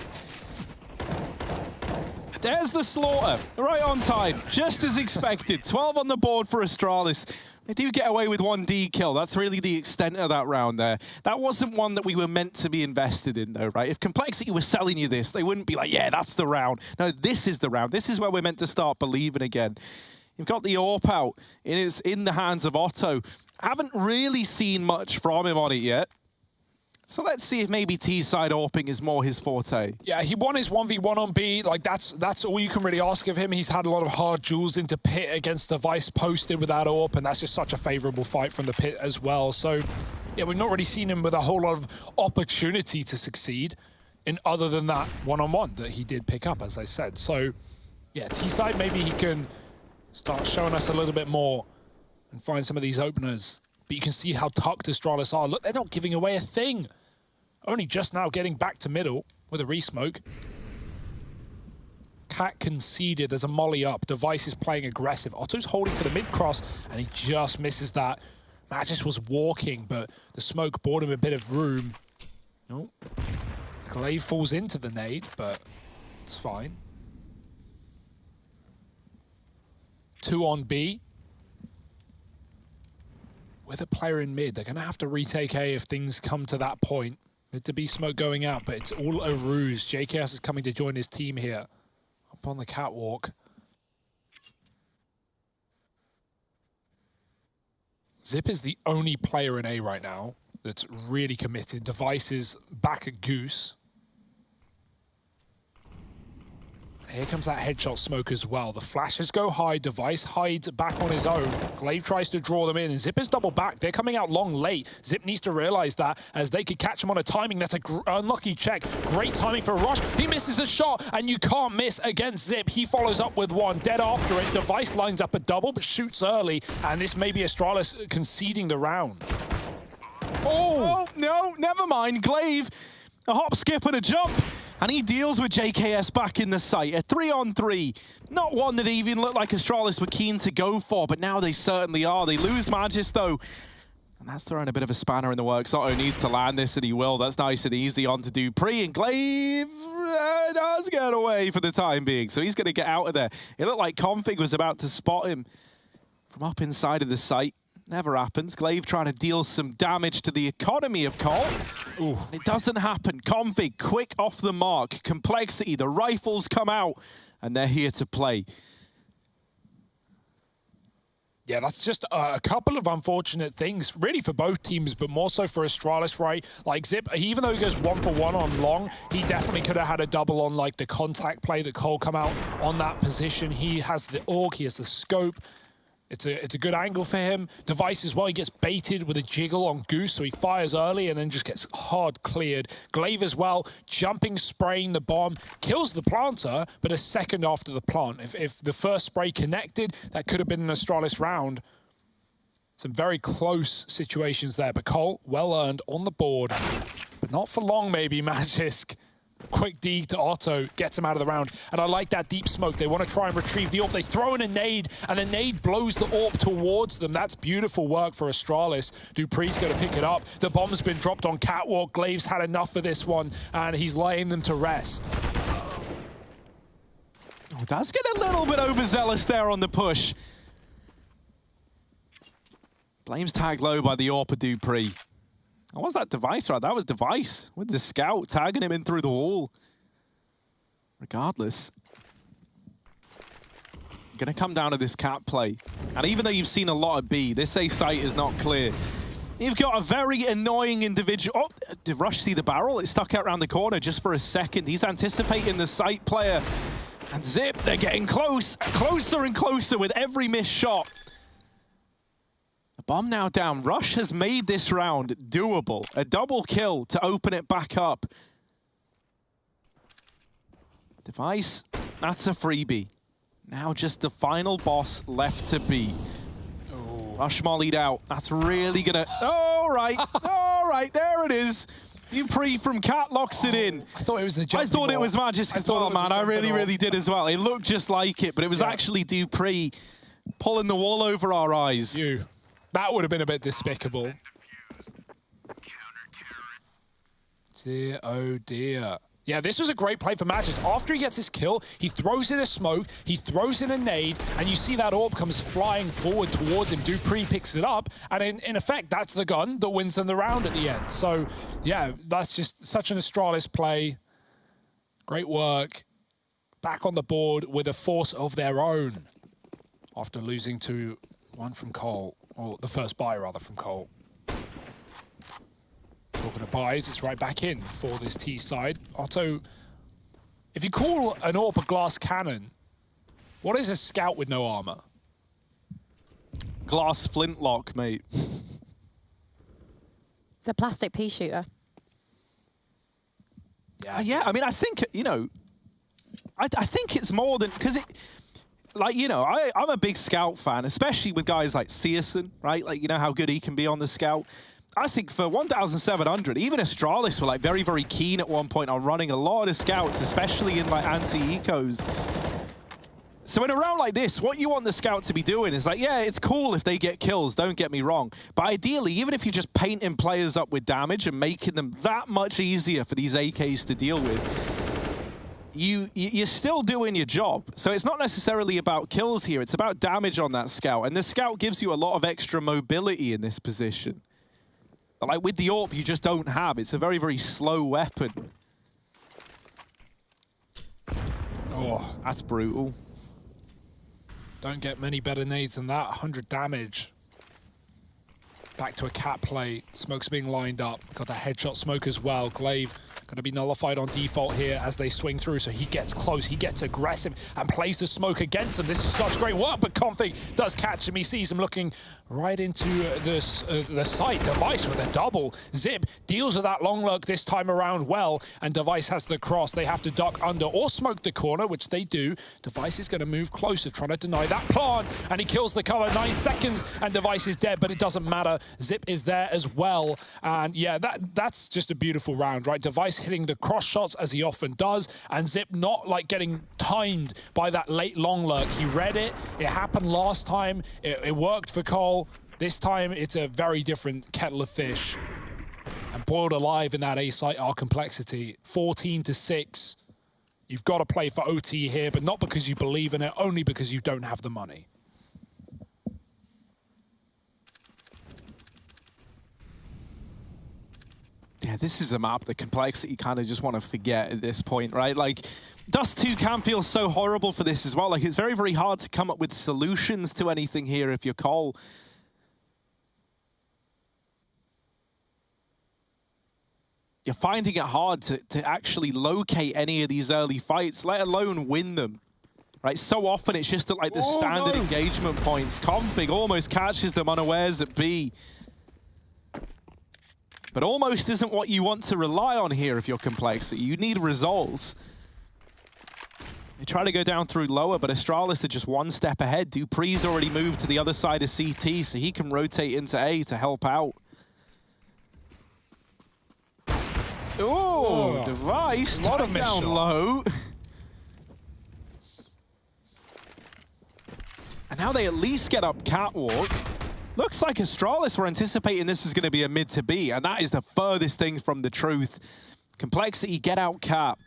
There's the slaughter, right on time, just as expected. 12 on the board for Astralis. They do get away with 1 D kill. That's really the extent of that round there. That wasn't one that we were meant to be invested in though, right? If Complexity was selling you this, they wouldn't be like, yeah, that's the round. No, this is the round. This is where we're meant to start believing again. You've got the AWP out. It is in the hands of Otto. Haven't really seen much from him on it yet. So let's see if maybe T-side AWPing is more his forte. Yeah, he won his 1v1 on B. Like, that's all you can really ask of him. He's had a lot of hard duels into Pit against Device posted without AWP, and that's just such a favorable fight from the Pit as well. So, yeah, we've not really seen him with a whole lot of opportunity to succeed in other than that one-on-one that he did pick up, as I said. So, yeah, T-side, maybe he can start showing us a little bit more and find some of these openers. But you can see how tucked Astralis are. Look, they're not giving away a thing. Only just now getting back to middle with a resmoke. Cat conceded. There's a molly up. Device is playing aggressive. Otto's holding for the mid-cross, and he just misses that. Magis was walking, but the smoke bought him a bit of room. Nope. Glaive falls into the nade, but it's fine. 2 on B. With a player in mid, they're going to have to retake A if things come to that point. Mid to B smoke going out, but it's all a ruse. JKS is coming to join his team here. Up on the catwalk. Zip is the only player in A right now that's really committed. Device is back at Goose. Here comes that headshot smoke as well. The flashes go high. Device hides back on his own. Glaive tries to draw them in, and Zip is double back. They're coming out long late. Zip needs to realize that as they could catch him on a timing. That's a unlucky check. Great timing for Rush. He misses the shot, and you can't miss against Zip. He follows up with 1. Dead after it. Device lines up a double, but shoots early, and this may be Astralis conceding the round. Oh, no, never mind. Glaive, a hop, skip, and a jump. And he deals with JKS back in the site. A 3-on-3. Not one that even looked like Astralis were keen to go for, but now they certainly are. They lose Magis, though. And that's throwing a bit of a spanner in the works. Otto needs to land this, and he will. That's nice and easy on to Dupree. And Glaive does get away for the time being. So he's going to get out of there. It looked like Config was about to spot him from up inside of the site. Never happens. Glaive trying to deal some damage to the economy of Cole. Ooh. It doesn't happen. Config, quick off the mark. Complexity, the rifles come out, and they're here to play. Yeah, that's just a couple of unfortunate things, really for both teams, but more so for Astralis, right? Like Zip, even though he goes 1 for 1 on long, he definitely could have had a double on like the contact play that Cole come out on that position. He has the AUG, he has the scope. It's a good angle for him. Device as well, he gets baited with a jiggle on Goose, so he fires early and then just gets hard cleared. Glaive as well, jumping, spraying the bomb, kills the planter, but a second after the plant. If the first spray connected, that could have been an Astralis round. Some very close situations there, but Cole, well earned on the board. But not for long, maybe, Magisk. Quick D to Otto, gets him out of the round. And I like that deep smoke. They want to try and retrieve the AWP. They throw in a nade, and the nade blows the AWP towards them. That's beautiful work for Astralis. Dupree's going to pick it up. The bomb's been dropped on Catwalk. Glaive's had enough of this one, and he's laying them to rest. Oh, does get a little bit overzealous there on the push. Blame's tagged low by the AWP of Dupree. Oh, was that Device, right? That was Device with the scout tagging him in through the wall. Regardless, going to come down to this cat play. And even though you've seen a lot of B, this A site is not clear. You've got a very annoying individual. Oh, did Rush see the barrel? It stuck out around the corner just for a second. He's anticipating the site player. And Zip, they're getting close, closer and closer with every missed shot. Bomb now down. Rush has made this round doable. A double kill to open it back up. Device, that's a freebie. Now just the final boss left to beat. Rush mollied out. That's really gonna... All right, there it is. Dupree from Cat locks it in. I thought it was the jump. I thought it was Magisk as well, man. I really did as well. It looked just like it, but it was actually Dupree pulling the wool over our eyes. That would have been a bit despicable. Dear, oh dear. Yeah, this was a great play for Magisk. After he gets his kill, he throws in a smoke, he throws in a nade, and you see that orb comes flying forward towards him. Dupree picks it up, and in effect, that's the gun that wins them the round at the end. So, yeah, that's just such an Astralis play. Great work. Back on the board with a force of their own after losing to one from Cole, or the first buy, rather, from Cole. Talking of buys, it's right back in for this T side. Otto, if you call an AWP a glass cannon, what is a scout with no armor? Glass flintlock, mate. It's a plastic pea shooter. Yeah, I mean, I think, you know, I think it's more than, because it, like, you know, I'm a big scout fan, especially with guys like Searson, right? Like, you know how good he can be on the scout. I think for 1,700, even Astralis were like very, very keen at one point on running a lot of scouts, especially in like anti-ecos. So in a round like this, what you want the scout to be doing is like, yeah, it's cool if they get kills, don't get me wrong. But ideally, even if you're just painting players up with damage and making them that much easier for these AKs to deal with, you're still doing your job. So it's not necessarily about kills here, it's about damage on that scout. And the scout gives you a lot of extra mobility in this position. Like with the AWP, you just don't have. It's a very, very slow weapon. Oh, that's brutal. Don't get many better nades than that. 100 damage. Back to a cat play. Smoke's being lined up. Got the headshot smoke as well. Glaive going to be nullified on default here as they swing through. So he gets close, he gets aggressive and plays the smoke against him. This is such great work, but Config does catch him. He sees him looking right into the site. Device with a double. Zip deals with that long lurk this time around well, and Device has the cross. They have to duck under or smoke the corner, which they do. Device is going to move closer, trying to deny that plant, and he kills the cover. 9 seconds, and Device is dead, but it doesn't matter. Zip is there as well, and yeah, that's just a beautiful round, right? Device hitting the cross shots as he often does, and Zip not like getting timed by that late long lurk. He read it. It happened last time. It worked for Cole. This time, it's a very different kettle of fish. And boiled alive in that A site are complexity. 14-6. You've got to play for OT here, but not because you believe in it, only because you don't have the money. Yeah, this is a map, the complexity you kind of just want to forget at this point, right? Like, Dust2 can feel so horrible for this as well. Like, it's very, very hard to come up with solutions to anything here if you're Cole. You're finding it hard to actually locate any of these early fights, let alone win them. Right, so often it's just at like the standard engagement points. Config almost catches them unawares at B. But almost isn't what you want to rely on here if you're complexity. You need results. They try to go down through lower, but Astralis are just one step ahead. Dupree's already moved to the other side of CT, so he can rotate into A to help out. Oh, Device tied down low. And now they at least get up catwalk. Looks like Astralis were anticipating this was going to be a mid to B, and that is the furthest thing from the truth. Complexity get out cap.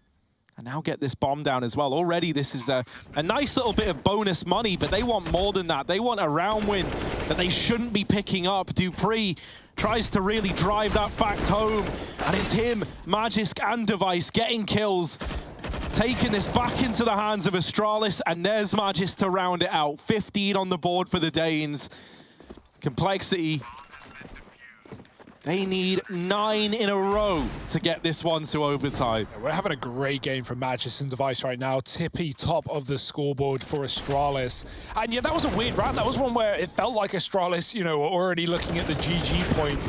And now get this bomb down as well. Already this is a nice little bit of bonus money, but they want more than that. They want a round win that they shouldn't be picking up. Dupree tries to really drive that fact home, and it's him, Magisk and Device getting kills, taking this back into the hands of Astralis, and there's Magisk to round it out. 15 on the board for the Danes. Complexity, They need 9 in a row to get this one to overtime. We're having a great game from Magis and Device right now. Tippy top of the scoreboard for Astralis. And yeah, that was a weird round. That was one where it felt like Astralis, you know, were already looking at the GG point.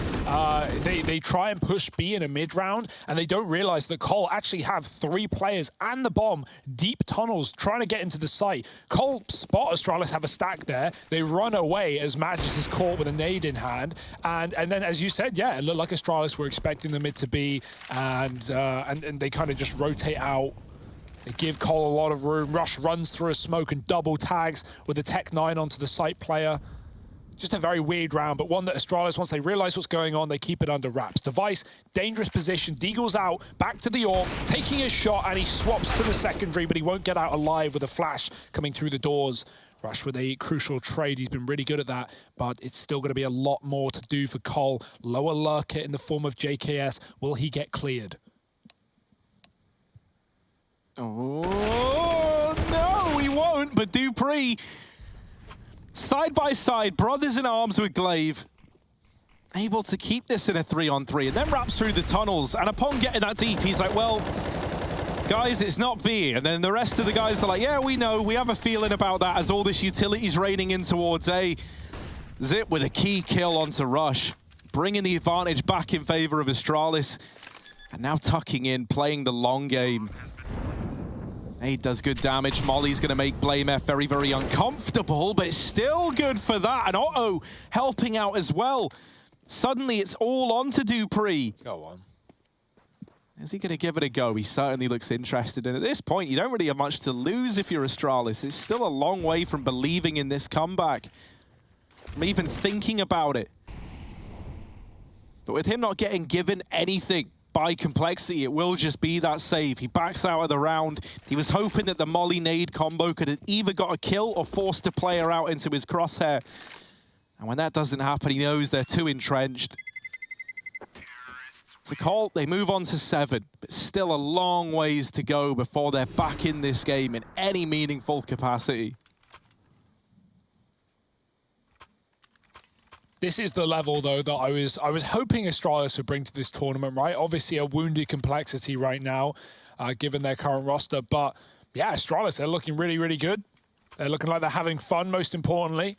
They try and push B in a mid round, and they don't realize that Cole actually have 3 players and the bomb, deep tunnels, trying to get into the site. Cole spot Astralis have a stack there. They run away as Magis is caught with a nade in hand. And then, as you said, yeah, it looked like Astralis were expecting the mid to be, and they kind of just rotate out. They give Cole a lot of room. Rush runs through a smoke and double tags with the Tech 9 onto the site player. Just a very weird round, but one that Astralis, once they realize what's going on, they keep it under wraps. Device, dangerous position. Deagle's out, back to the AWP, taking his shot, and he swaps to the secondary, but he won't get out alive with a flash coming through the doors. Rush with a crucial trade. He's been really good at that, but it's still going to be a lot more to do for Cole. Lower lurker in the form of JKS. Will he get cleared? Oh, no, he won't, but Dupree, side by side, brothers in arms with Glaive, able to keep this in a 3-on-3, and then wraps through the tunnels, and upon getting that deep, he's like, well, guys, it's not B. And then the rest of the guys are like, yeah, we know, we have a feeling about that as all this utility's raining in towards A. Zip with a key kill onto Rush, bringing the advantage back in favor of Astralis, and now tucking in, playing the long game. Nade does good damage. Molly's going to make BlameF very, very uncomfortable, but it's still good for that. And Otto helping out as well. Suddenly, it's all on to Dupree. Go on. Is he going to give it a go? He certainly looks interested. And at this point, you don't really have much to lose if you're Astralis. It's still a long way from believing in this comeback, from even thinking about it. But with him not getting given anything by Complexity, it will just be that save. He backs out of the round. He was hoping that the Molly nade combo could have either got a kill or forced a player out into his crosshair. And when that doesn't happen, he knows they're too entrenched. So Cole, they move on to 7, but still a long ways to go before they're back in this game in any meaningful capacity. This is the level, though, that I was hoping Astralis would bring to this tournament, right? Obviously, a wounded Complexity right now, given their current roster. But, yeah, Astralis, they're looking really, really good. They're looking like they're having fun, most importantly.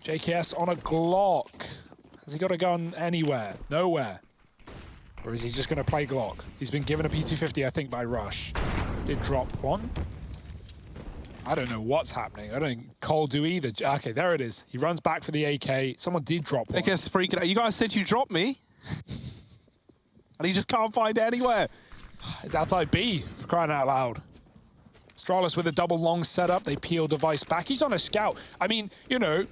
JKS on a Glock. Has he got a gun anywhere? Nowhere. Or is he just going to play Glock? He's been given a P250, I think, by Rush. Did drop one. I don't know what's happening. I don't think Cole do either. Okay, there it is. He runs back for the AK. Someone did drop one. I guess freaking out. You guys said you dropped me. And he just can't find it anywhere. It's outside B, for crying out loud. Astralis with a double long setup. They peel Device back. He's on a scout. I mean, you know,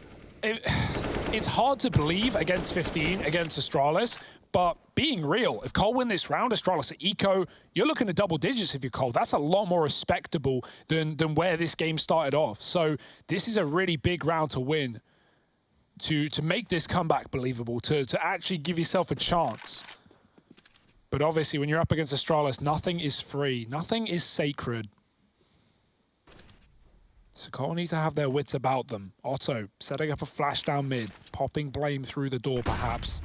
it's hard to believe against 15, against Astralis, but being real, if Cole win this round, Astralis at Eco, you're looking at double digits if you're Cole. That's a lot more respectable than where this game started off. So this is a really big round to win, to make this comeback believable, to actually give yourself a chance. But obviously, when you're up against Astralis, nothing is free. Nothing is sacred. So Cole need to have their wits about them. Otto setting up a flash down mid, popping Blame through the door perhaps.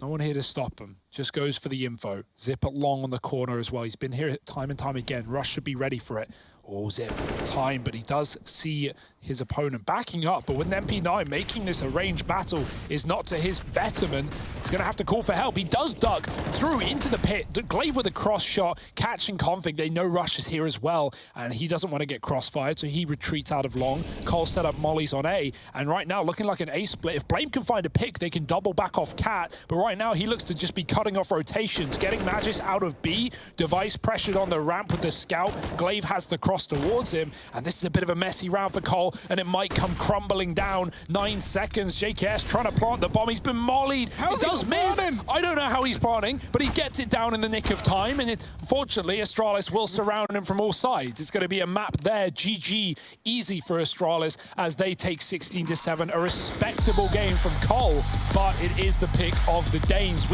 No one here to stop him. Just goes for the info. Zip at long on the corner as well. He's been here time and time again. Rush should be ready for it. Oh, Zip, time, but he does see his opponent backing up. But with an MP9 making this a ranged battle is not to his betterment. He's going to have to call for help. He does duck through into the pit. Glaive with a cross shot, catching Config. They know Rush is here as well, and he doesn't want to get crossfired, so he retreats out of long. Cole set up mollies on A, and right now looking like an A split. If Blame can find a pick, they can double back off Cat, but right now he looks to just be cutting off rotations, getting Magis out of B. Device pressured on the ramp with the scout. Glaive has the cross towards him, and this is a bit of a messy round for Cole, and it might come crumbling down. 9 seconds. JKS trying to plant the bomb. He's been mollied. He does miss. I don't know how he's planting, but he gets it down in the nick of time, and unfortunately, Astralis will surround him from all sides. It's going to be a map there. GG, easy for Astralis as they take 16-7. A respectable game from Cole, but it is the pick of the Danes.